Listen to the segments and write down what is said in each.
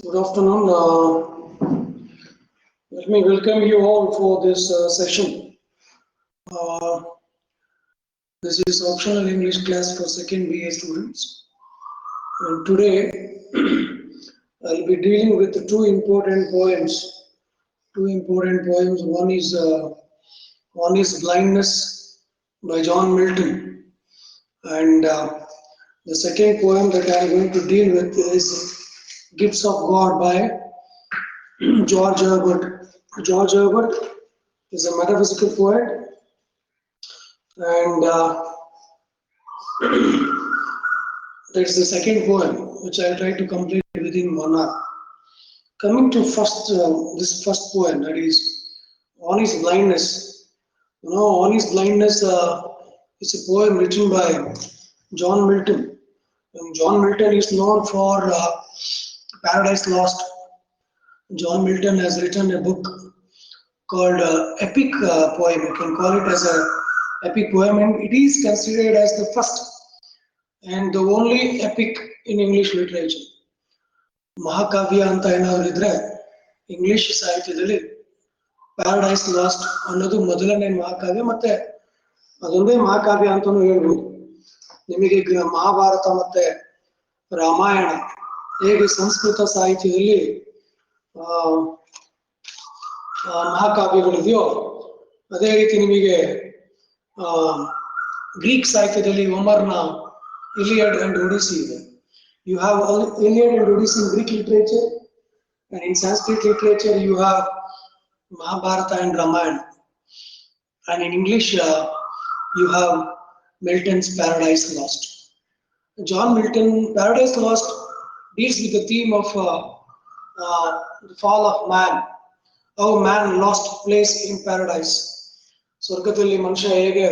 Good afternoon. Let me welcome you all for this session. Uh, this is optional English class for second BA students. And today I'll be dealing with two important poems. Two important poems. One is Blindness by John Milton, and the second poem that I'm going to deal with is Gifts of God by George Herbert. George Herbert is a metaphysical poet, and that's the second poem, which I'll try to complete within 1 hour. Coming to this first poem, that is On His Blindness. On His Blindness is a poem written by John Milton. And John Milton is known for Paradise Lost. John Milton has written a book called epic poem. You can call it as a epic poem, and it is considered as the first and the only epic in English literature. ಮಹಾಕಾವ್ಯ ಅಂತ ಏನಾದ್ರು ಇದ್ರೆ English ಸಾಹಿತ್ಯದಲ್ಲಿ paradise last ಅನ್ನೋದು ಮೊದಲನೇ ಮಹಾಕಾವ್ಯ, ಮತ್ತೆ ಅದೊಂದೇ ಮಹಾಕಾವ್ಯ ಅಂತಾನೂ ಹೇಳ್ಬೋದು. ನಿಮಗೆ ಮಹಾಭಾರತ ಮತ್ತೆ ರಾಮಾಯಣ ಹೇಗೆ ಸಂಸ್ಕೃತ ಸಾಹಿತ್ಯದಲ್ಲಿ ಮಹಾಕಾವ್ಯಗಳಿದೆಯೋ, ಅದೇ ರೀತಿ ನಿಮಗೆ ಗ್ರೀಕ್ ಸಾಹಿತ್ಯದಲ್ಲಿ ಹೋಮರ್ನ Iliad and Odyssey ಇದೆ. You have Iliad and Odyssey in Greek literature, and in Sanskrit literature you have Mahabharata and Ramayana. And in English you have Milton's Paradise Lost. John Milton, Paradise Lost deals with the theme of the fall of man, how man lost place in paradise. ಸ್ವರ್ಗದಲ್ಲಿ ಮನುಷ್ಯ ಹೇಗೆ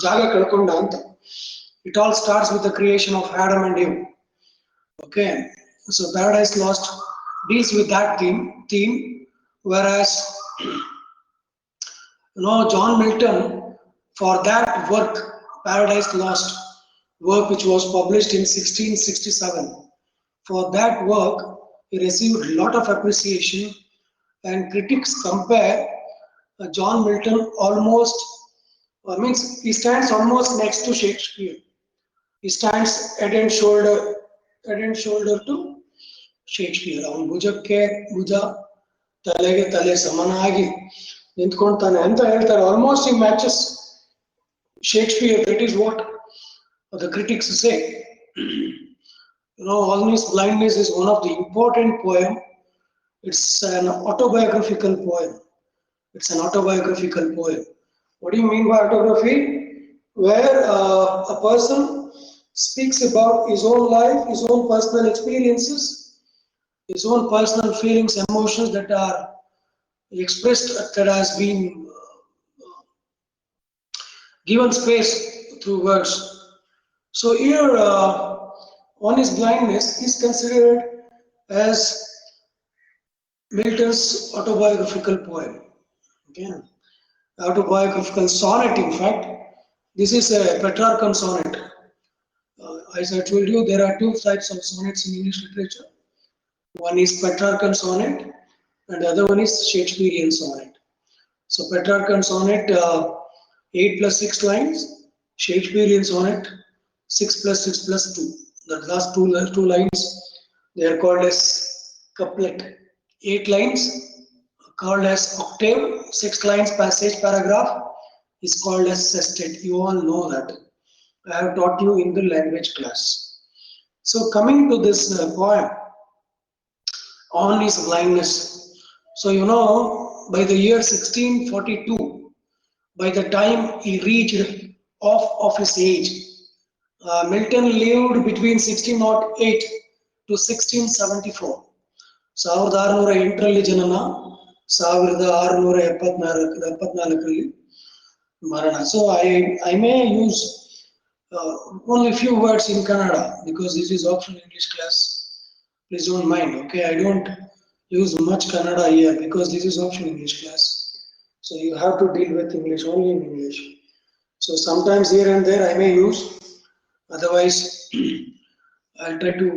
ಜಾಗ ಕಳ್ಕೊಂಡ ಅಂತ. It all starts with the creation of Adam and Eve. Okay, so Paradise Lost deals with that theme, whereas John Milton, for that work, Paradise Lost work, which was published in 1667, for that work he received a lot of appreciation, and critics compare John Milton he stands almost next to Shakespeare. He stands head and shoulder to Shakespeare. ಅವನ ಭುಜಕ್ಕೆ ಭುಜ, ತಲೆಗೆ ತಲೆ ಸಮನಾಗಿ ನಿಂತ್ಕೊಳ್ತಾನೆ ಅಂತ ಹೇಳ್ತಾರೆ. Almost he matches Shakespeare. That is what the critics say. On His Blindness is one of the important poem. It's an autobiographical poem. What do you mean by autobiography? Where a person speaks about his own life, his own personal experiences, his own personal feelings, emotions that are expressed, that has been given space through words. So here, On His Blindness is considered as Milton's autobiographical poem. Okay. Autobiographical sonnet, in fact. This is a Petrarchan sonnet. As I told you, there are two types of sonnets in English literature. One is Petrarchan sonnet, and the other one is Shakespearean sonnet. So Petrarchan sonnet, 8 plus 6 lines. Shakespearean sonnet, 6 plus 6 plus 2. The last two lines, they are called as couplet. 8 lines called as octave. 6 lines passage paragraph is called as sestet. You all know that. I have taught you in the language class. So coming to this poem, On His Blindness. So by the year 1642, by the time he reached off of his age, Milton lived between 1608 to 1674. 1608ರಲ್ಲಿ ಜನನ, 1674ರಲ್ಲಿ ಮರಣ. So I may use only few words in Kannada because this is optional English class. Please don't mind, okay? I don't use much Kannada here because this is optional English class. So you have to deal with English only in English. So sometimes here and there I may use, otherwise I'll try to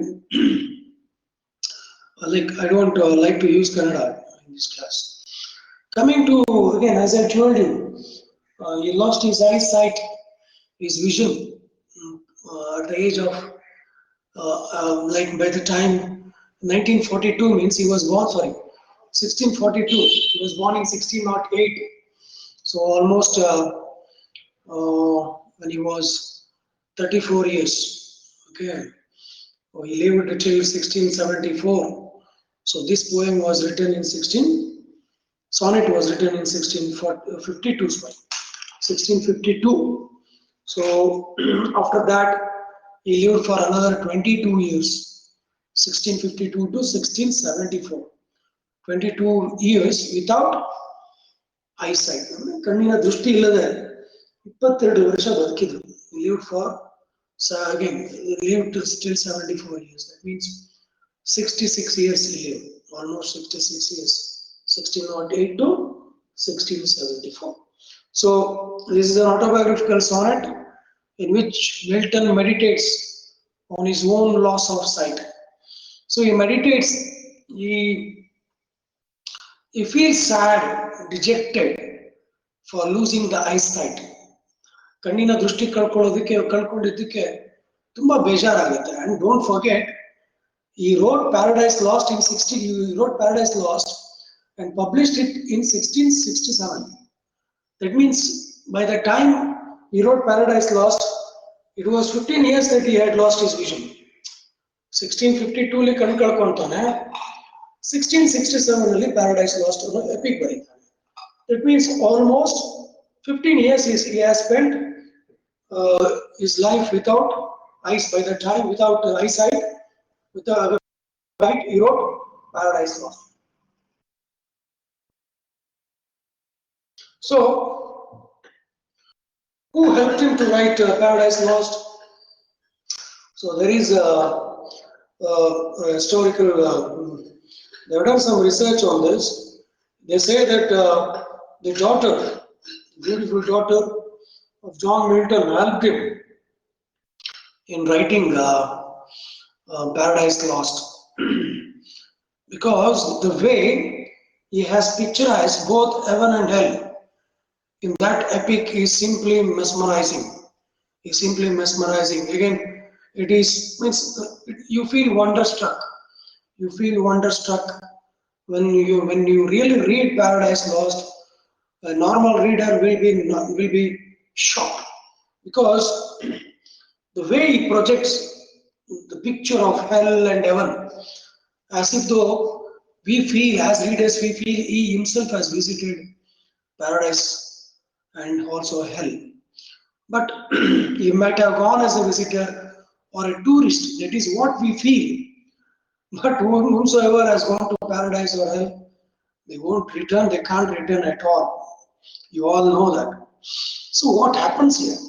like I don't like to use Kannada in this class. Coming to, again, as I told you, he lost his eyesight, his vision, at the age of, like by the time 1942 means he was born, sorry, 1642. He was born in 1608. So almost when he was 34 years. Okay. Oh, he lived till 1674. So this poem was written in sonnet was written in 1652, sorry, 1652. So after that, he lived for another 22 years, 1652 to 1674. 22 years without eyesight. ಕಣ್ಣಿನ ದೃಷ್ಟಿ ಇಲ್ಲದೆ 22 ವರ್ಷ ಬದುಕಿದ್ರು. He lived for, so again, he lived till 74 years. That means 66 years he lived, almost 66 years, 1608 to 1674. So this is an autobiographical sonnet in which Milton meditates on his own loss of sight. So he meditates, he feels sad, dejected for losing the eyesight. ಕಣ್ಣಿನ ದೃಷ್ಟಿ ಕಳ್ಕೊಂಡಿದ್ದಕ್ಕೆ ತುಂಬಾ ಬೇಜಾರಾಗುತ್ತೆ. And don't forget, he wrote Paradise Lost in 16. He wrote Paradise Lost and published it in 1667. That means by the time he wrote Paradise Lost, it was 15 years that he had lost his vision. 1652 ಅಲ್ಲಿ ಕಣ್ಣು ಕಳ್ಕೊಂತಾನೆ, 1667 ಅಲ್ಲಿ Paradise Lost ಅನ್ನೋ epic ಬರೀತಾನೆ. That means almost 15 years he has spent his life without eyes. By the time, without eyesight, without sight, he wrote Paradise Lost. So, who helped him to write Paradise Lost? So there is a historical. They have done some research on this. They say that the daughter, beautiful daughter of John Milton, helped him in writing Paradise Lost, because the way he has picturized both heaven and hell in that epic is simply mesmerizing. Is simply mesmerizing. Again, it is, means you feel wonderstruck. You feel wonderstruck when you really read Paradise Lost. A normal reader will be shocked, because the way he projects the picture of hell and heaven, as if though we feel, as readers, we feel he himself has visited paradise and also hell. But he might have gone as a visitor or a tourist. That is what we feel. But whomsoever has gone to paradise or hell, they won't return. They can't return at all. You all know that. So what happens here?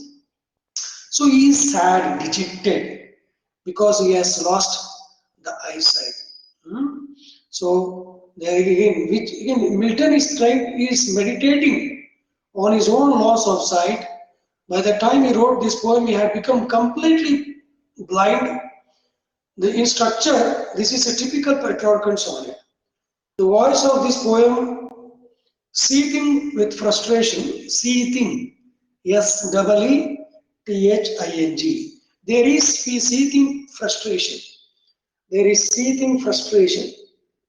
So he is sad, dejected, because he has lost the eyesight. So there again, which again Milton is meditating on his own loss of sight. By the time he wrote this poem, he had become completely blind. In structure, this is a typical Petrarchan sonnet. The voice of this poem, seething with frustration, seething, S-E-E-T-H-I-N-G. There is seething frustration. There is seething frustration.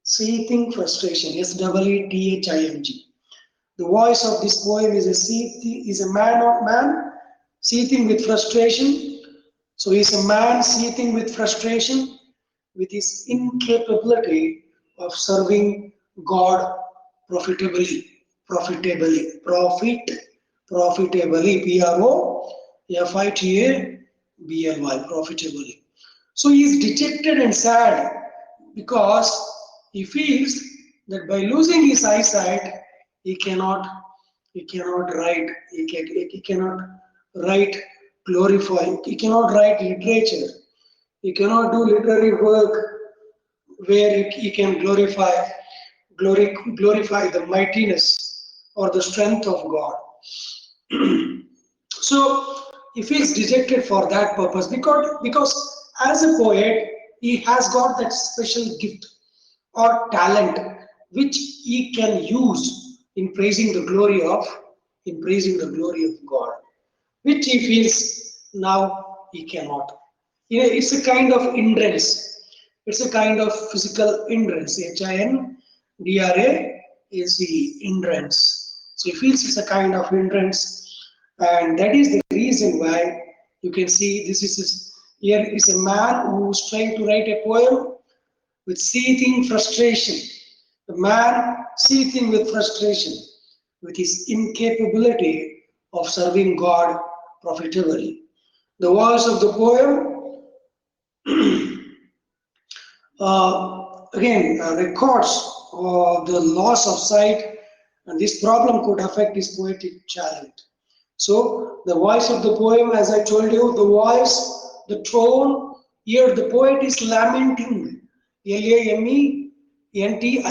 Seething frustration, S-E-E-T-H-I-N-G. The voice of this poem is a man seething with frustration. So he is a man seething with frustration, with his incapability of serving God profitably, P-R-O-F-I-T-A-B-L-Y, profitably. So he is dejected and sad because he feels that by losing his eyesight, he cannot write, he cannot write, glorify, he cannot write literature, he cannot do literary work where he can glorify the mightiness or the strength of God. So he feels dejected for that purpose, because as a poet he has got that special gift or talent which he can use in praising the glory of God, which he feels now he cannot. It's a kind of hindrance. It's a kind of physical hindrance. Hindrance, hindrance. So he feels it's a kind of hindrance, and that is the reason why you can see here is a man who's trying to write a poem with seething frustration. The man seething with frustration, with his incapability of serving God profitably. The voice of the poem again records the loss of sight, and this problem could affect his poetic talent. So the voice of the poem, as I told you, the voice, the tone, here the poet is lamenting, Lamenting,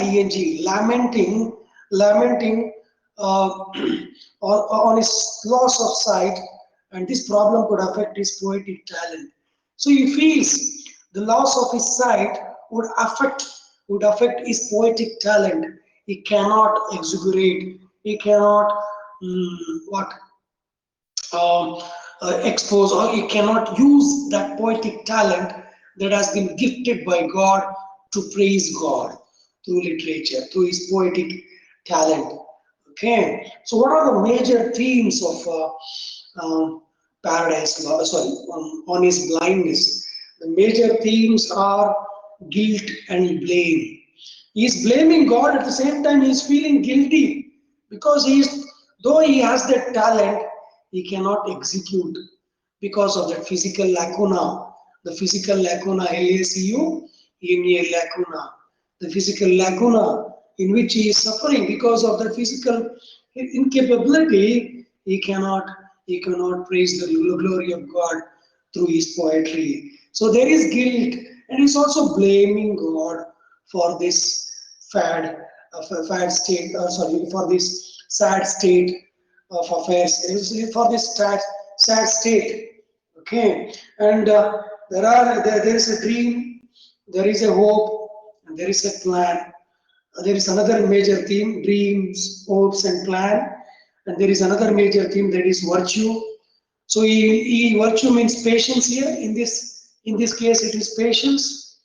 lamenting on his loss of sight, and this problem could affect his poetic talent. So he feels the loss of his sight would affect his poetic talent. He cannot exaggerate. He cannot what um, expose, or he cannot use that poetic talent that has been gifted by God to praise God through literature, through his poetic talent. Okay, so what are the major themes of Paradise Lost? Sorry, on his blindness? The major themes are guilt and blame. He is blaming God, at the same time he is feeling guilty because though he has that talent, he cannot execute because of that physical lacuna. The physical lacuna, LACU, lacuna. The physical lacuna in which he is suffering because of the physical incapability, he cannot praise the glory of God through his poetry. So there is guilt, and he's also blaming God for this fad state, sorry, for this sad state of affairs, for this sad state. Okay, and there is a dream, there is a hope, and there is a plan. There is another major theme: dreams, hopes, and plan. And there is another major theme, that is virtue. So virtue means patience here. In this case, it is patience.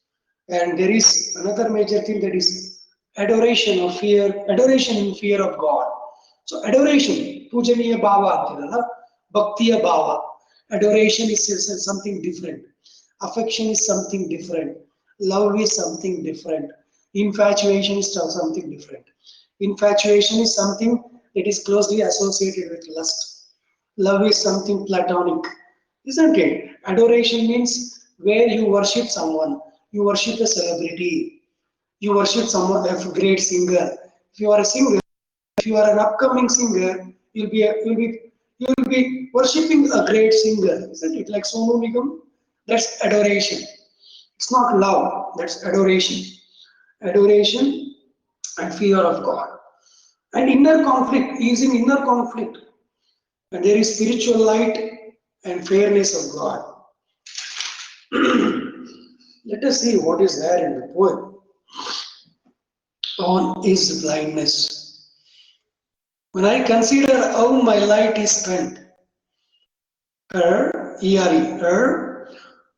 And there is another major theme, that is adoration of fear, adoration in fear of God. So adoration, pujaniya bhava antirala, bhaktiya bhava. Adoration is something different. Affection is something different. Love is something different. Infatuation is something different. Infatuation is something that is closely associated with lust. Love is something platonic, isn't it? Adoration means where you worship someone, you worship a celebrity, you worship someone, a great singer. If you are a singer, if you are an upcoming singer, you'll be worshipping a great singer, isn't it? Like Sonu Nigam, that's adoration. It's not love, that's adoration. Adoration and fear of God. And inner conflict, he is in inner conflict. And there is spiritual light and fairness of God. Let us see what is there in the poem on his blindness. When I consider how my light is spent,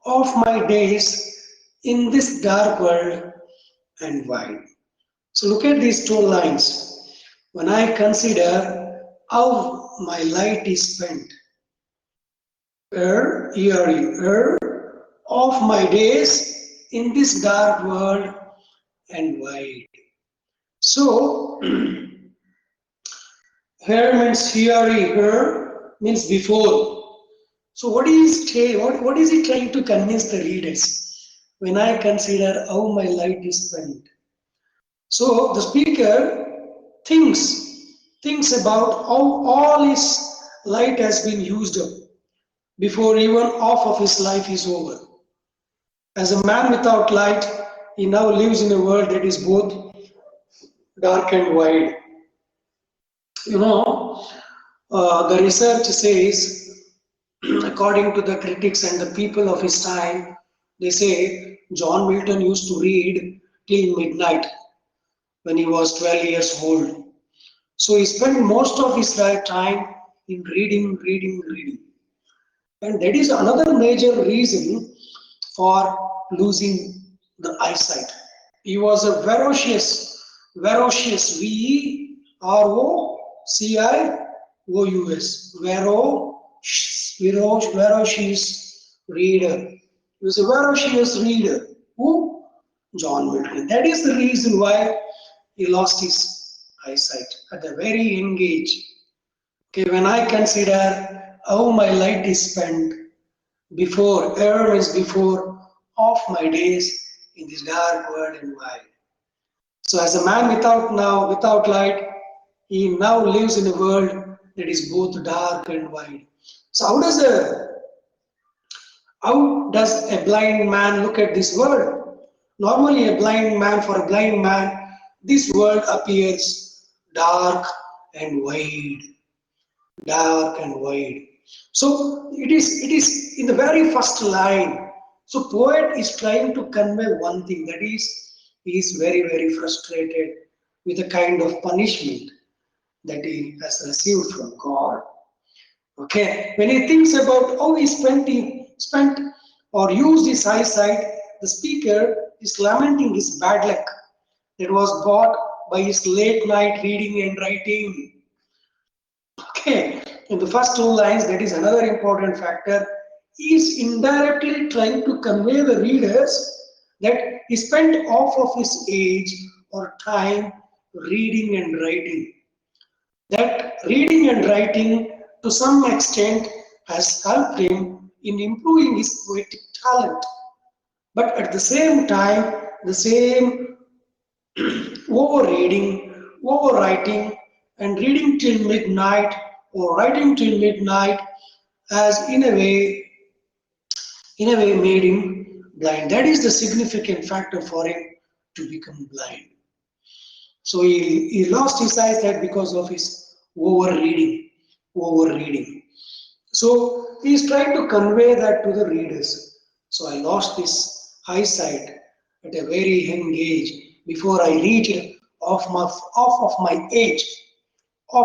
of my days in this dark world and wide. So look at these two lines. When I consider how my light is spent, of my days in this dark world and wide. So here means here means before. So what is he trying to convince the readers? When I consider how my light is spent. So the speaker thinks about how all his light has been used up before even half of his life is over. As a man without light, he now lives in a world that is both dark and wide. You know, the research says, according to the critics and the people of his time, they say John Milton used to read till midnight when he was 12 years old. So he spent most of his time in reading, reading, reading. And that is another major reason for losing the eyesight. He was a ferocious, V-E-R-O-C-I-O-U-S, ferocious reader. He was a ferocious reader. Who? John Milton. That is the reason why he lost his eyesight at a very young age. Okay, when I consider how my light is spent before, before of my days in this dark world and wide. So as a man without light, he now lives in a world that is both dark and wide. So how does a blind man look at this world? Normally for a blind man, this world appears dark and wide. Dark and wide. So it is in the very first line. So poet is trying to convey one thing, that is, he is very frustrated with a kind of punishment that he has received from God. Okay, when he thinks about how he spent or used his eyesight, the speaker is lamenting his bad luck that was brought by his late night reading and writing. Okay, in the first two lines, that is another important factor. He is indirectly trying to convey the readers that he spent half of his age or time reading and writing. That reading and writing to some extent has helped him in improving his poetic talent. But at the same time, the same overreading, overwriting, and reading till midnight or writing till midnight has in a way made him blind. That is the significant factor for him to become blind. So he lost his eyesight because of his overreading. So he is trying to convey that to the readers. So I lost this eyesight at a very young age before I reached off of my age. I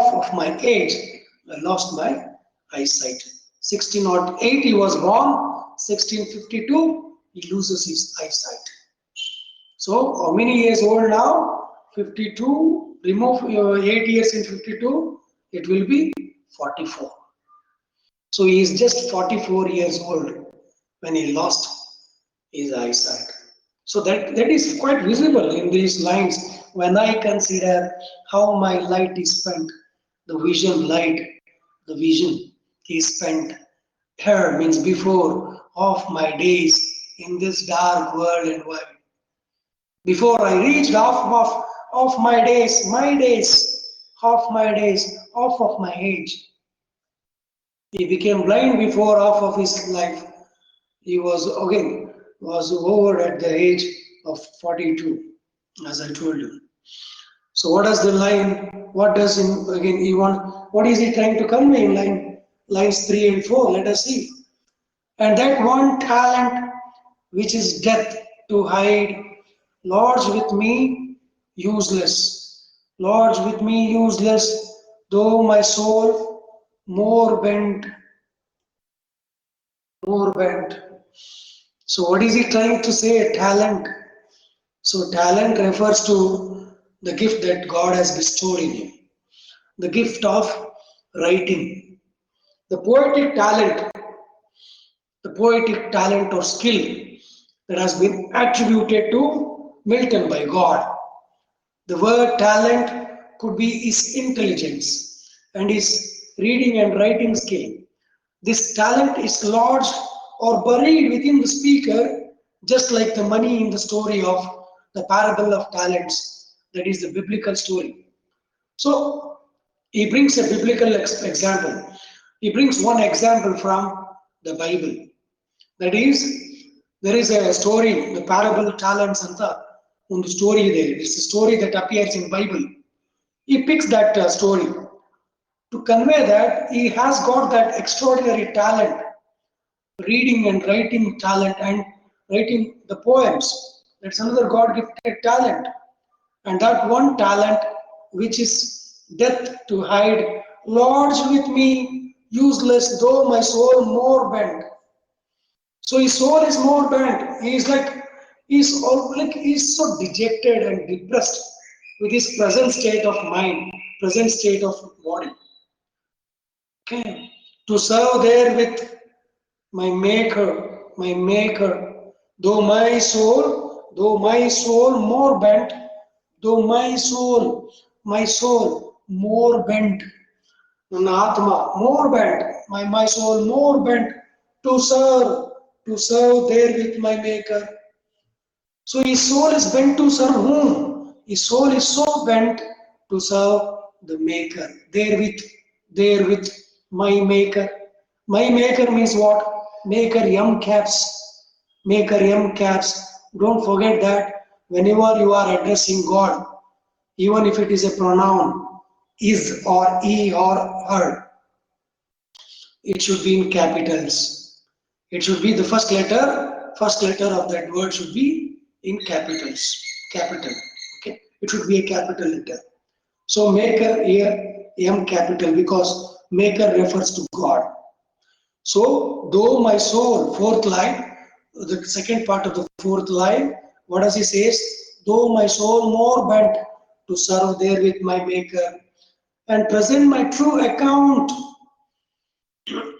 lost my eyesight. 1608 he was born. 1652 he loses his eyesight. So how many years old now? 52. Remove 8 years in 52. It will be 44. So he is just 44 years old when he lost his eyesight. So that is quite visible in these lines when I consider how my light is spent. The vision is spent here means before of my days in this dark world and wide. Before I reached half of my days, half of my age. He became blind before half of his life. He was over at the age of 42, as I told you. So what does the line? What does he want? What is he trying to convey in lines 3 and 4? Let us see. And that one talent which is death to hide, lodge with me useless. Lodge with me useless, though my soul more bent. So what is he trying to say? Talent. So talent refers to the gift that God has bestowed in him. The gift of writing. The poetic talent or skill that has been attributed to Milton by God. The word talent could be his intelligence and his reading and writing skill. This talent is lodged or buried within the speaker, just like the money in the story of the parable of talents, that is the biblical story. So he brings a biblical example. He brings one example from the Bible. That is, there is a story, the parable of talents anta ಒಂದು story ಇದೆ. It's a story that appears in Bible. He picks that story to convey that he has got that extraordinary talent, reading and writing talent and writing the poems. That's another God gifted talent. And that one talent, which is death to hide, lodge with me, useless though my soul more bent. So his soul is more bent. He's so dejected and depressed with his present state of mind, present state of body. Okay. To serve there with my maker, though my soul more bent, though my soul more bent, ನನ್ನ ಆತ್ಮ more bent, my soul more bent to serve, to serve there with my maker. So his soul is bent to serve whom? His soul is so bent to serve the maker. There with my maker. My maker means what? Maker M caps. Maker M caps. Don't forget that whenever you are addressing God, even if it is a pronoun, is or he or her, it should be in capitals. It should be the first letter of that word should be in capitals. Capital. Okay. It should be a capital letter. So maker here, M capital, because maker refers to God. So though my soul, fourth line, the second part of the fourth line, what does he says? Though my soul more bent to serve there with my maker and present my true account.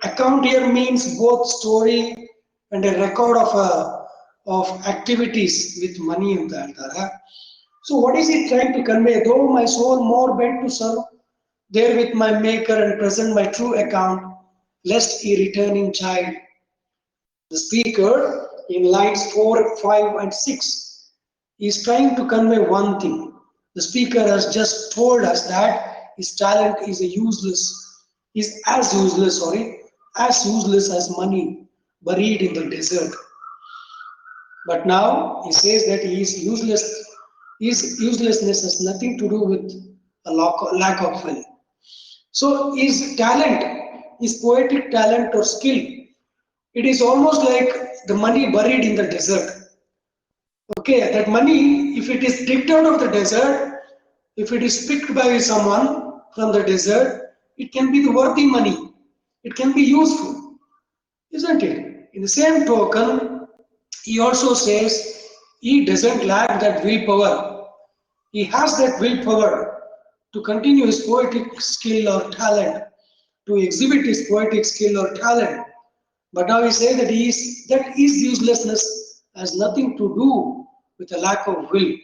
Account here means both story and a record of activities with money in that. So what is he trying to convey? Though my soul more bent to serve there with my maker and present my true account, lest he return in child. The speaker in lines 4, 5 and 6 is trying to convey one thing. The speaker has just told us that his talent is as useless as money buried in the desert. But now he says that he is useless. His uselessness has nothing to do with a lack of will. So his talent, his poetic talent or skill, it is almost like the money buried in the desert. Okay, that money, if it is digged out of the desert, if it is picked by someone from the desert, it can be the worthy money. It can be useful, isn't it? In the same token, he also says he doesn't lack that willpower. He has that willpower to continue his poetic skill or talent, to exhibit his poetic skill or talent. But now he says that his uselessness has nothing to do with a lack of will.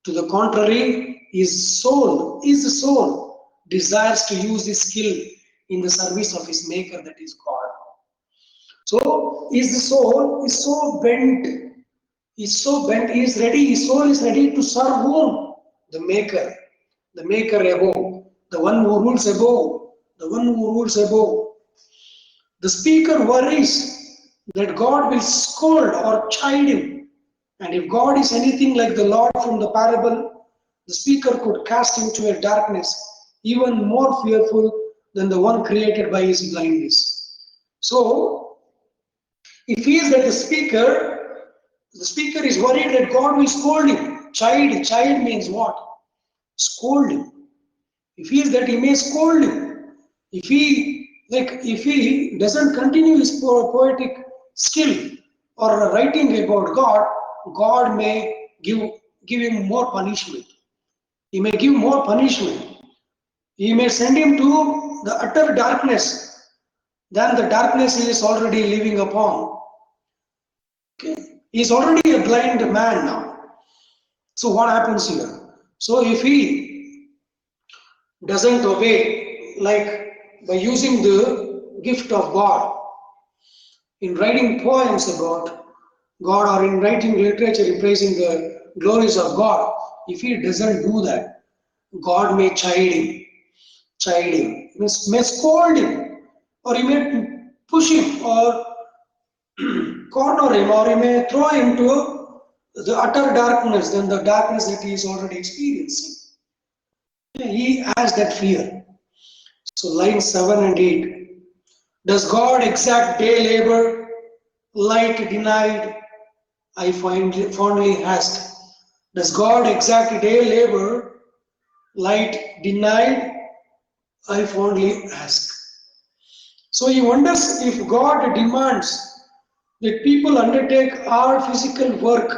To the contrary, his soul desires to use his skill in the service of his maker, that is God. So his soul is so bent, his soul is ready to serve whom? The maker above, the one who rules above. The speaker worries that God will scold or chide him. And if God is anything like the Lord from the parable, the speaker could cast him to a darkness even more fearful than the one created by his blindness. So, if he is that the speaker is worried that God will scold him. Chide means what? Scold him. If he is that, he may scold him. If he doesn't continue his poetic skill or writing about God, God may give him more punishment. He may give more punishment. He may send him to the utter darkness than the darkness he is already living upon. Okay. He is already a blind man now. So what happens here? So if he doesn't obey, like by using the gift of God, in writing poems about God or in writing literature praising the glories of God, if he doesn't do that, God may chide him, may scold him, or he may push him or corner him, or he may throw him to the utter darkness than the darkness that he is already experiencing. He has that fear. So lines 7 and 8. Does God exact day labor, light denied? I fondly ask, does God exact day labor, light denied? I fondly ask. So he wonders if God demands that people undertake hard physical work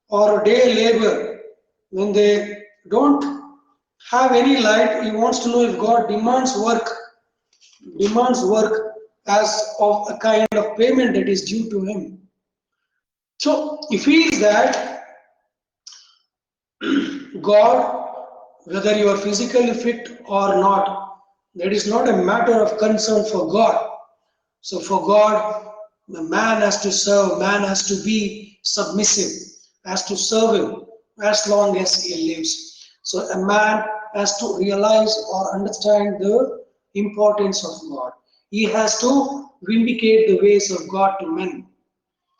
or day labor when they don't have any light. He wants to know if God demands work as of a kind of payment that is due to him. So he feels that God, whether you are physically fit or not, that is not a matter of concern for God. So for God, the man has to serve, man has to be submissive, has to serve him as long as he lives. So a man has to realize or understand the importance of God. He has to vindicate the ways of God to men,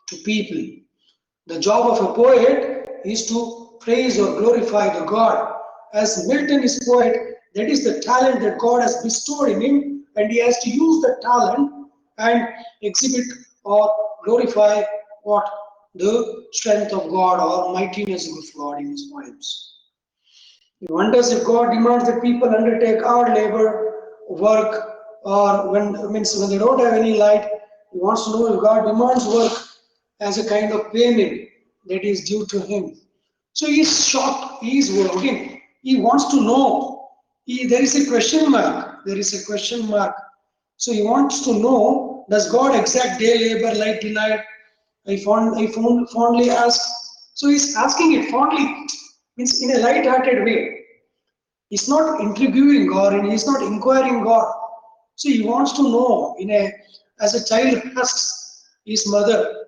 to people. The job of a poet is to praise or glorify the God. As Milton is poet, that is the talent that God has bestowed in him, and he has to use the talent and exhibit or glorify what the strength of God or mightiness of God in his poems. He wonders if God demands that people undertake hard labor, work, or when they don't have any light. He wants to know if God demands work as a kind of payment that is due to him. So he is shocked. He is again. He wants to know. There is a question mark. There is a question mark. So he wants to know: does God exact day labor, light denied? Fondly ask. So he's asking it fondly, means in a light-hearted way. He's not intriguing God, and he's not inquiring God. So he wants to know as a child asks his mother.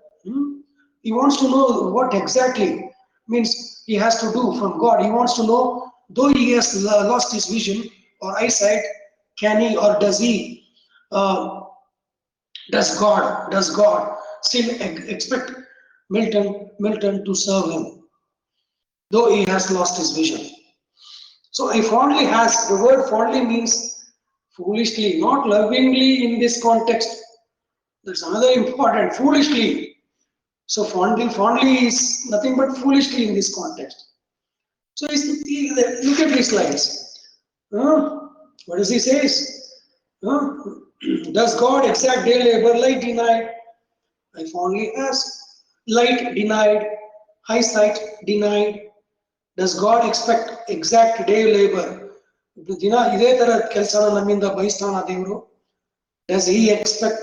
He wants to know what exactly means he has to do from God. He wants to know, though he has lost his vision or eyesight, can he or uh, does God still expect Milton to serve him, though he has lost his vision? So I fondly ask, the word fondly means foolishly, not lovingly in this context. That's another important, foolishly. So fondly is nothing but foolishly in this context. So look at these lines. What does he say? Does God exact day labor, light denied? I fondly ask. Light denied, eyesight denied. Does God expect exact day labor? ದಿನ ಇದೇ ತರ ಕೆಲಸನ ನಮ್ಮಿಂದ ಬಯಸ್ತಾನ ದೇವರು? Does he expect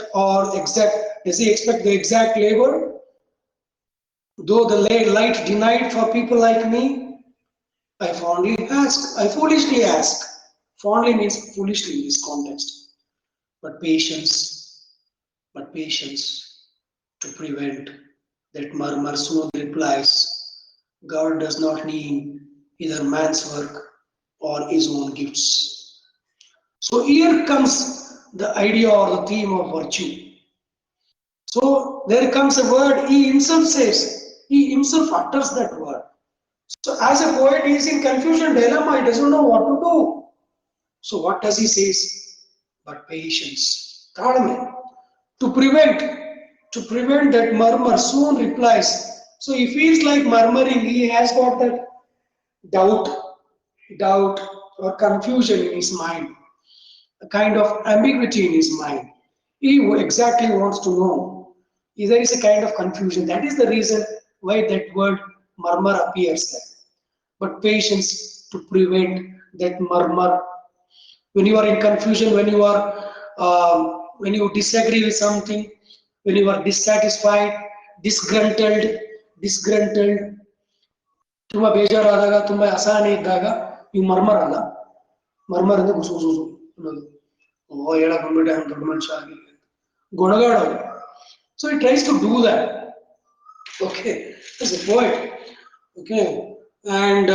the exact labor? Though the light denied for people like me, I foolishly ask. Fondly means foolishly in this context. But patience to prevent that murmur soon replies, God does not need either man's work or his own gifts. So here comes the idea or the theme of virtue. So there comes a word, he himself utters that word. So as a poet, he is in confusion, dilemma, he doesn't know what to do. So what does he say? But patience, to prevent that murmur soon replies. So he feels like murmuring, he has got that doubt or confusion in his mind, a kind of ambiguity in his mind. He exactly wants to know. There is a kind of confusion. That is the reason why that word murmur appears there. But patience to prevent that murmur. When you are in confusion, when you disagree with something, when you are dissatisfied, disgruntled, ತುಂಬಾ ಬೇಜಾರಾದಾಗ, ತುಂಬಾ ಅಸಹನೆ ಇದ್ದಾಗ, ನೀವು murmur ಅಲ್ಲ. Murmur ಅಂದ್ರೆ ಗುಸು ಗುಸು ಅನ್ನೋದು. ಹೇಳಕ್ ಬಂದ್ಬಿಟ್ಟೆ ಅವ್ನು ದೊಡ್ಡ ಮನುಷ್ಯ ಆಗಿ ಗೊಣಗಾಡೋದು. So he tries to do that. Okay, as a poet. Okay, and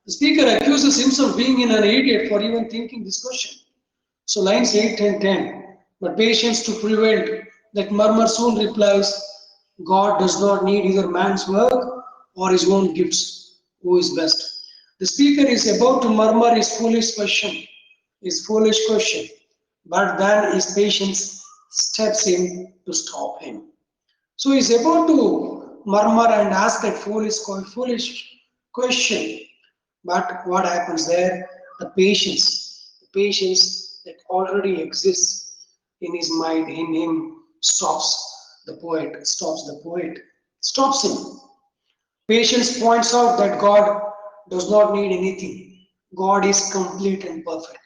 the speaker accuses himself being in an idiot for even thinking this question. So lines 8 and 10. But patience to prevent that murmur soon replies, God does not need either man's work or his own gifts. Who is best? The speaker is about to murmur his foolish question, but then his patience steps in to stop him. So he's about to murmur and ask that foolish question. But what happens there? The patience that already exists in his mind, in him, stops the poet, stops him. Patience points out that God does not need anything. God is complete and perfect.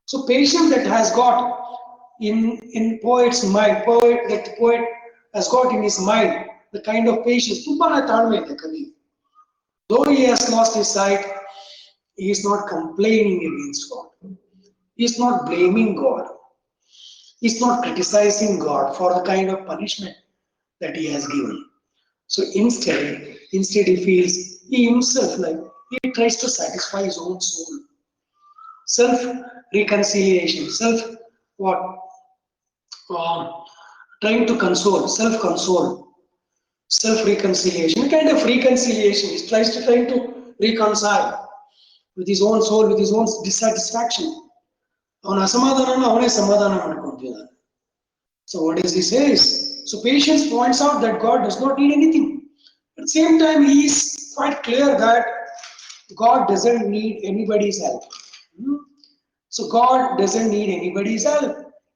So patience that has got in poet's mind, that the poet has got in his mind, the kind of patience, ತುಂಬಾನೇ ತಾಳ್ಮೆ ಇದೆ ಕವಿ. Though he has lost his sight, he is not complaining against God. He is not blaming God. He is not criticizing God for the kind of punishment that he has given. So instead he himself, like he tries to satisfy his own soul. Self reconciliation, self what? Trying to console, self console, self reconciliation, a kind of reconciliation. He trying to reconcile with his own soul, with his own dissatisfaction. ಅವನ ಅಸಮಾಧಾನನ ಅವನೇ ಸಮಾಧಾನ ಮಾಡ್ಕೊಂತಿದ್ದಾನೆ. So what does he say? So patience points out that God does not need anything. At the same time, he is quite clear that God doesn't need anybody's help. So God doesn't need anybody's help,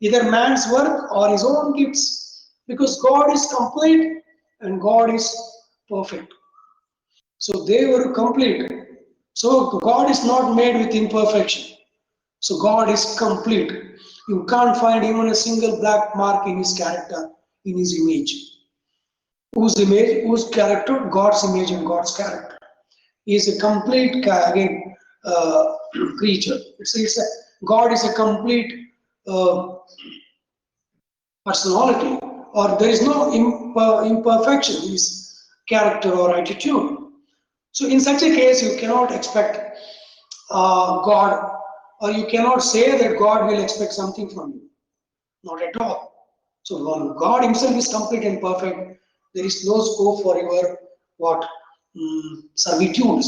either man's work or his own gifts, because God is complete and God is perfect. So they were complete. So God is not made with imperfection. So God is complete. You can't find even a single black mark in his character, in his image. Whose image? Whose character? God's image and God's character. He is a complete creature. God is a complete personality, or there is no imperfection in his character or attitude. So in such a case, you cannot expect God, or you cannot say that God will expect something from you. Not at all. So when God himself is complete and perfect, there is no scope for your what? Servitude.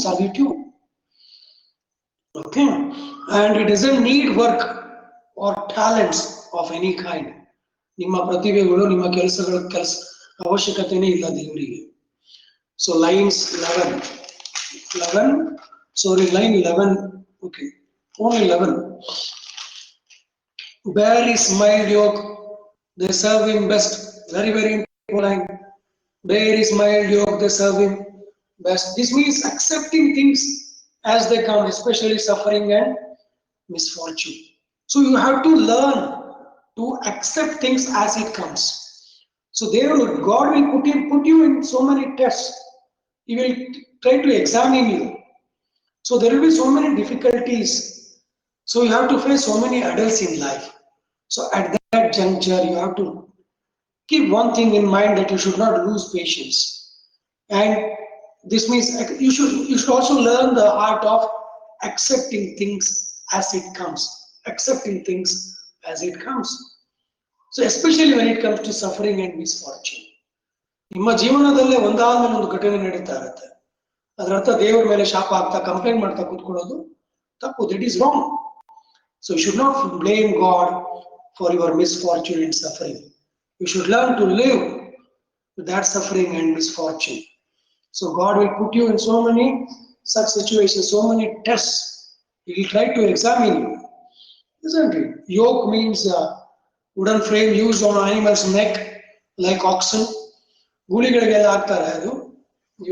Okay? And it doesn't need work or talents of any kind. ನಿಮ್ಮ ಪ್ರತಿಭೆಗಳು, ನಿಮ್ಮ ಕೆಲಸಗಳ ಅವಶ್ಯಕತೆನೇ ಇಲ್ಲ ದೇವರಿಗೆ. So line 11, okay, only 11. Bear his mild yoke, they serve him best. Very, very important line. Bear his mild yoke, they serve him best. This means accepting things as they come, especially suffering and misfortune. So you have to learn to accept things as it comes. So God will put you in so many tests. He will try to examine you. So there will be so many difficulties. So you have to face so many adults in life. So at that juncture, you have to keep one thing in mind, that you should not lose patience. And this means you should also learn the art of accepting things as it comes. Accepting things as it comes. So especially when it comes to suffering and misfortune. ನಿಮ್ಮ ಜೀವನದಲ್ಲೇ ಒಂದಾದ್ಮೇಲೆ ಒಂದು ಘಟನೆ ನಡೀತಾ ಇರುತ್ತೆ. ಅದರ ಅರ್ಥ ದೇವರ ಮೇಲೆ ಶಾಪ ಆಗ್ತಾ ಕಂಪ್ಲೇಂಟ್ ಮಾಡ್ತಾ ಕೂತ್ಕೊಳ್ಳೋದು ತಪ್ಪು. That is wrong. So you should not blame God for your misfortune and suffering. You should learn to live with that suffering and misfortune. So God will put you in so many such situations, so many tests. He will try to examine you. Isn't it? Yoke means wooden frame used on animals' neck, like oxen. ಗೂಳಿಗಳಿಗೆಲ್ಲ ಹಾಕ್ತಾರೆ ಅದು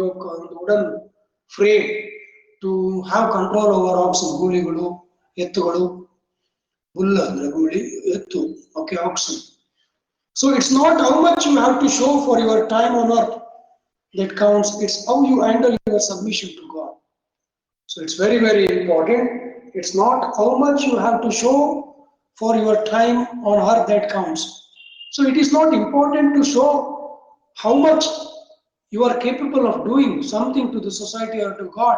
yoke, ಒಂದು wooden frame to have control over oxen. ಗೂಳಿಗಳು, ಎತ್ತುಗಳು, bull ಅಂದ್ರೆ ಗೂಳಿ, ಎತ್ತು, okay, oxen. So it's not how much you have to show for your time on earth that counts, it's how you handle your submission to God. So it's very, very important. It's not how much you have to show for your time on earth that counts. So it is not important to show how much you are capable of doing something to the society or to God.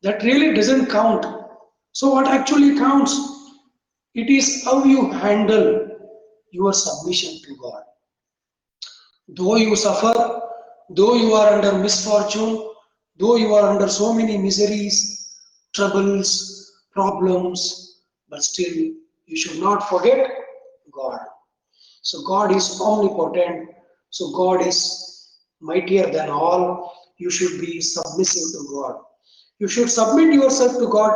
That really doesn't count. So what actually counts? It is how you handle your submission to God. Though you suffer, though you are under misfortune, though you are under so many miseries, troubles, problems, but still you should not forget God. So God is omnipotent. So God is mightier than all, you should be submissive to God. You should submit yourself to God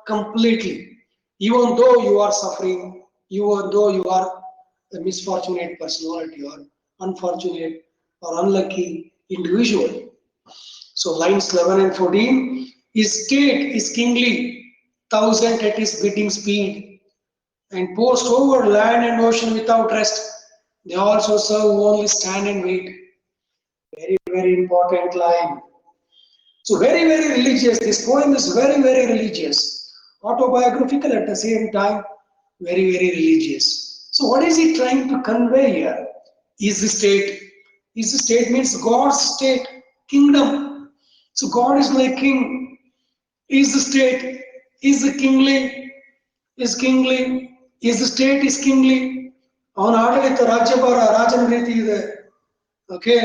completely, even though you are suffering, even though you are a misfortunate personality or unfortunate or unlucky individual. So lines 11 and 14, his gate is kingly, thousand at his bidding speed, and post over land and ocean without rest. They also serve who only stand and wait. Very, very important line. So very, very religious. This poem is very, very religious. Autobiographical at the same time, very, very religious. So what is he trying to convey here? Is the state. Is the state means God's state, kingdom. So God is like king. Is the state. Is the kingly. Is kingly. Is the state is kingly. ಅವನ ಆಡಳಿತ ರಾಜ್ಯಭಾರ ರಾಜನ ರೀತಿ ಇದೆ. Okay.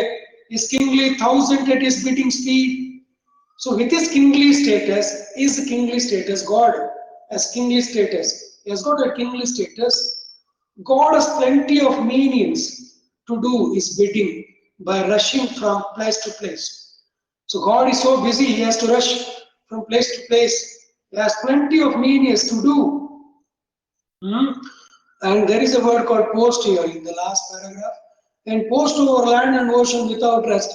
Is kingly, thousand at his beating speed. So with his kingly status, is kingly status, God has kingly status. He has got a kingly status. God has plenty of means to do his bidding by rushing from place to place. So God is so busy, he has to rush from place to place. He has plenty of means to do. And there is a word called post here in the last paragraph. And post over land and ocean without rest.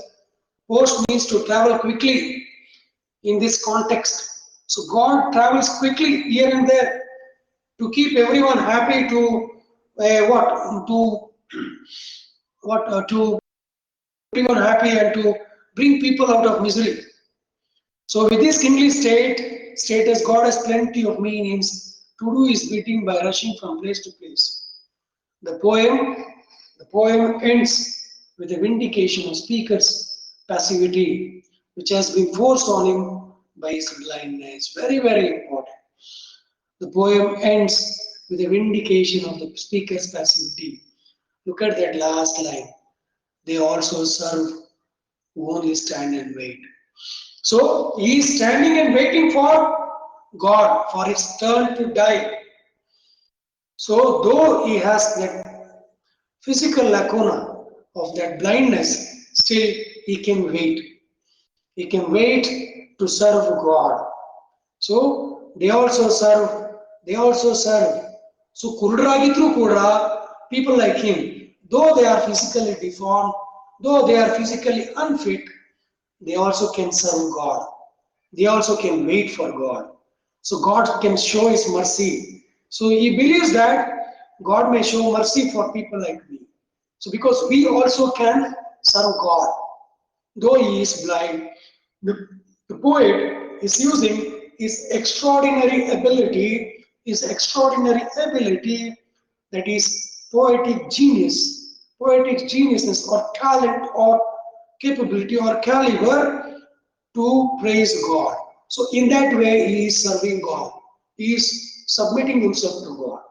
Post means to travel quickly in this context. So God travels quickly here and there to keep everyone happy, to to everyone happy and to bring people out of misery. So with this kingly status, God has plenty of means to do his bidding by rushing from place to place. The poem ends with a vindication of speaker's passivity, which has been forced on him by his blindness. Very, very important. The poem ends with a vindication of the speaker's passivity. Look at that last line. They also serve who only stand and wait. So he is standing and waiting for God, for his turn to die. So though he has that physical lacuna of that blindness, still he can wait. He can wait to serve God. So they also serve. So Kurdragitru Kura, people like him, though they are physically deformed, though they are physically unfit, they also can serve God. They also can wait for God. So God can show his mercy. So he believes that God may show mercy for people like me. So because we also can serve God, though he is blind, the poet is using his extraordinary ability, that is poetic geniusness or talent or capability or caliber to praise God. So in that way, he is serving God. He is submitting himself to God.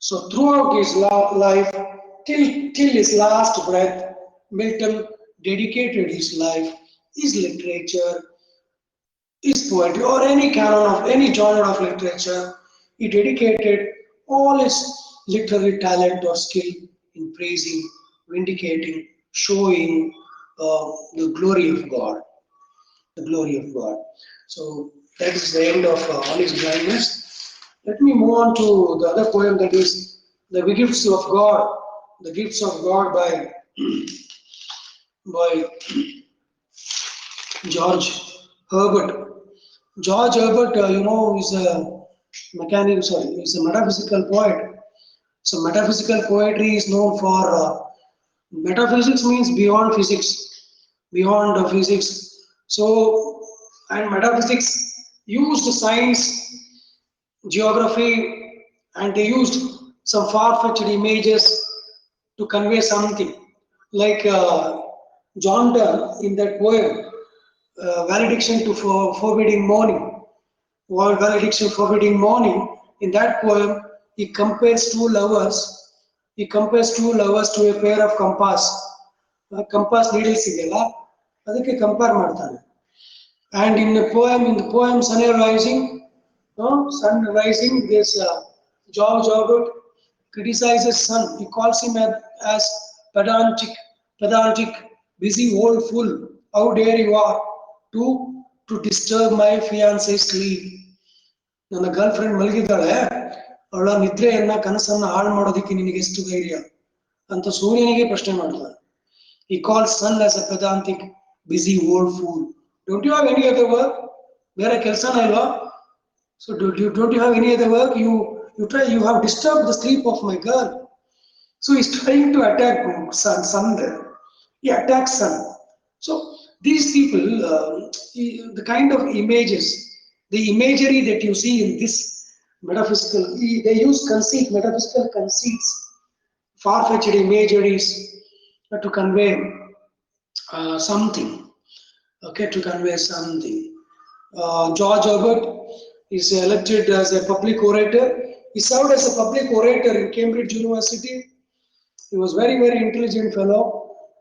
So throughout his life, till his last breath, Milton dedicated his life, his literature, his poetry, or any canon of any genre of literature. He dedicated all his literary talent or skill in praising, vindicating, showing the glory of God. The glory of God. So that is the end of all his blindness. Let me move on to the other poem, that is The Gifts of God. The Gifts of God by George Herbert. George Herbert, is a is a metaphysical poet. So metaphysical poetry is known for metaphysics means beyond physics, beyond physics. So, and metaphysics used science, geography, and they used some far-fetched images to convey something. Like John Donne in that poem, Valediction to Forbidding Morning, Valediction Forbidding Morning, in that poem, he compares two lovers. He compares two lovers to a pair of compass. Compass needles ಇದೆಯಲ್ಲ ಅದಕ್ಕೆ compare ಮಾಡ್ತಾನೆ. And in the poem Sun Rising, this George Herbert criticizes sun. He calls him as pedantic, busy old fool, how dare you are to disturb my fiance's sleep. ನನ್ನ girl friend ಮಲಗಿದ್ದಾಳೆ, ಅವಳ ನಿದ್ರೆಯನ್ನ ಕನಸನ್ನ ಹಾಳು ಮಾಡೋದಕ್ಕೆ ನಿನಗೆ ಎಷ್ಟು ಧೈರ್ಯ ಅಂತ ಸೂರ್ಯನಿಗೆ ಪ್ರಶ್ನೆ ಮಾಡ್ತಾನೆ. He calls sun as a pedantic, busy old fool. Don't you have any other work? ಬೇರೆ ಕೆಲಸನ ಇಲ್ವಾ? So don't you have any other work? You have disturbed the sleep of my girl. So he's trying to attack sun there. He attacks sun. So these people, the kind of images, the imagery that you see in this metaphysical, they use conceit, metaphysical conceits, far-fetched imageries to convey something. Okay, to convey something. George Herbert is elected as a public orator. He served as a public orator in Cambridge University. He was very, very intelligent fellow